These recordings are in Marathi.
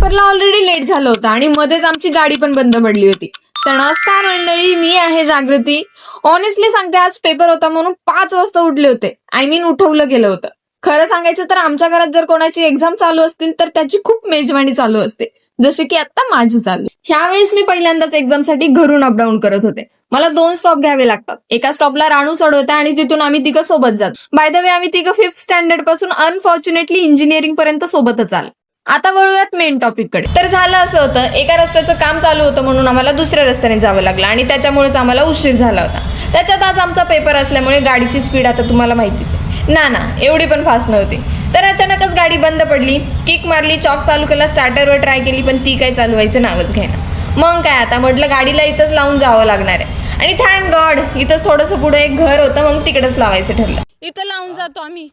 पेपरला ऑलरेडी लेट झालं होतं आणि मध्येच आमची गाडी पण बंद पडली होती. तर नमस्कार मंडळी, मी आहे जागृती. ऑनेस्टली सांगते, आज पेपर होता म्हणून 5 वाजता उठले होते. उठवलं गेलं होतं. खरं सांगायचं तर आमच्या घरात जर कोणाची एक्झाम चालू असतील तर त्याची खूप मेजवानी चालू असते, जसे की आता माझी चालू. ह्यावेळेस मी पहिल्यांदाच एक्झामसाठी घरून अपडाऊन करत होते. मला 2 स्टॉप घ्यावे लागतात. एका स्टॉपला राणू चढवते आणि तिथून आम्ही तिघं सोबत जातो. बाय द वे, आम्ही तिघं 5th स्टँडर्ड पासून अनफॉर्च्युनेटली इंजिनिअरिंग पर्यंत सोबतच आलो. आता वळूयात मेन टॉपिक कडे. तर झालं असं होतं, एका रस्त्याचं काम चालू होतं म्हणून आम्हाला दुसऱ्या रस्त्याने जावं लागलं आणि त्याच्यामुळेच आम्हाला उशीर झाला होता. त्याच्यात आज आमचा पेपर असल्यामुळे गाडीची स्पीड आता तुम्हाला माहितीच आहे. ना एवढी पण फास्ट नव्हती. तर अचानकच गाडी बंद पडली. किक मारली, चॉक चालू केला, स्टार्टरवर ट्राय केली, पण ती काही चालू व्हायचं नावच घेणं. मग काय, आता म्हटलं गाडीला इथंच लावून जावं लागणार आहे. आणि थँक गॉड इथंच थोडंसं पुढे एक घर होतं, मग तिकडेच लावायचं ठरलं. इथं लावून जातो आम्ही,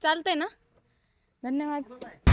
चालतंय ना? धन्यवाद.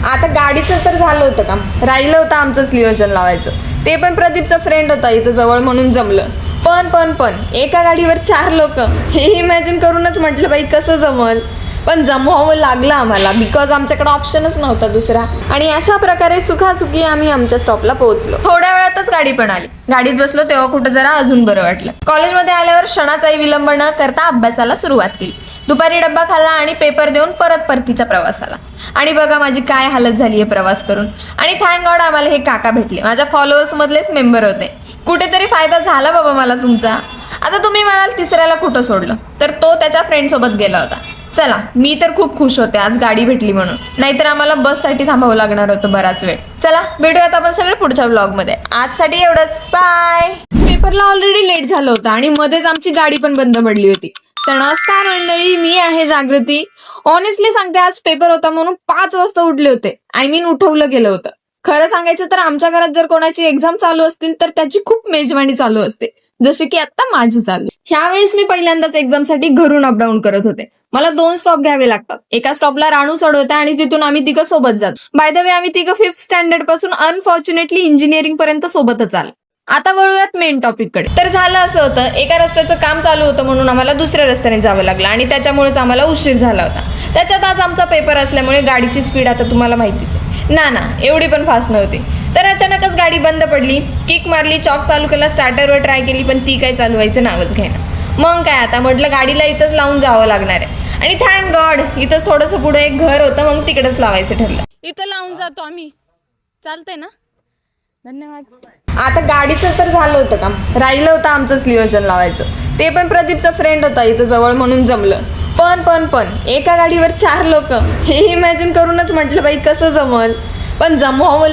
आता गाडीचं तर झालं होतं काम, राहिलं होतं आमचंच नियोजन लावायचं. ते पण प्रदीपचा फ्रेंड होता इथं जवळ म्हणून जमलं. पण एका गाडीवर 4 लोक, हे इमॅजिन करूनच म्हटलं बाई कसं जमल. पण जमवावं लागलं आम्हाला, बिकॉज आमच्याकडे ऑप्शनच नव्हता दुसरा. आणि अशा प्रकारे सुखासुखी आम्ही आमच्या स्टॉपला पोहोचलो. थोड्या वेळातच गाडी पण आली. गाडीत बसलो तेव्हा कुठं जरा अजून बरं वाटलं. कॉलेजमध्ये आल्यावर क्षणाचाही विलंब न करता अभ्यासाला सुरुवात केली. दुपारी डब्बा खाल्ला आणि पेपर देऊन परतीच्या प्रवासाला. आणि बघा माझी काय हालत झाली आहे प्रवास करून. आणि थँक गॉड आम्हाला हे काका भेटले, माझ्या फॉलोअर्स मधलेच मेंबर होते. कुठेतरी फायदा झाला बाबा मला तुमचा. आता तुम्ही म्हणाल तिसऱ्याला कुठं सोडलं, तर तो त्याच्या फ्रेंड सोबत गेला होता. चला, मी तर खूप खुश होते आज गाडी भेटली म्हणून, नाहीतर आम्हाला बससाठी थांबावं लागणार होतं बराच वेळ. चला भेटूयात आपण सगळे पुढच्या व्लॉगमध्ये. आजसाठी एवढंच, बाय. पेपरला ऑलरेडी लेट झालं होतं आणि मध्येच आमची गाडी पण बंद पडली होती. तर नमस्कार मंडळी, मी आहे जागृती. ऑनेस्टली सांगते, आज पेपर होता म्हणून 5 वाजता उठले होते. उठवलं गेलं होतं. खरं सांगायचं तर आमच्या घरात जर कोणाची एक्झाम चालू असतील तर त्याची खूप मेजवानी चालू असते, जसे की आता माझी चालू. ह्यावेळेस मी पहिल्यांदाच एक्झामसाठी घरून अपडाऊन करत होते. मला 2 स्टॉप घ्यावे लागतात. एका स्टॉपला राणू चढवते आणि तिथून आम्ही तिघं सोबत जातो. बाय द वे, आम्ही तिघं 5th स्टँडर्ड पासून अनफॉर्च्युनेटली इंजिनिअरिंग पर्यंत सोबतच आलो. आता वळूयात मेन टॉपिक कडे. तर झालं असं होतं, एका रस्त्याचं काम चालू होतं म्हणून आम्हाला दुसऱ्या रस्त्याने जावं लागलं आणि त्याच्यामुळेच आम्हाला उशीर झाला होता. त्याच्यात आज आमचा पेपर असल्यामुळे गाडीची स्पीड आता तुम्हाला माहितीच आहे. ना एवढी पण फास्ट नव्हती. तर अचानकच गाडी बंद पडली. किक मारली, चॉक चालू केला, स्टार्टरवर ट्राय केली, पण ती काही चालू व्हायचं नावच घेणं. मग काय, आता म्हटलं गाडीला इथंच लावून जावं लागणार आहे. आणि थँक गॉड इथंच थोडंसं पुढे एक घर होतं, मग तिकडेच लावायचं ठरलं. इथं लावून जातो आम्ही, चालतंय ना? धन्यवाद. आता गाडीचं तर झालं होतं काम, राहिलं होतं आमचंच नियोजन लावायचं. ते पण प्रदीपचा फ्रेंड होता इथं जवळ म्हणून जमलं. पण एका गाडीवर 4 लोक, हे इमॅजिन करूनच म्हटलं बाई कसं जमल. पण जमवावं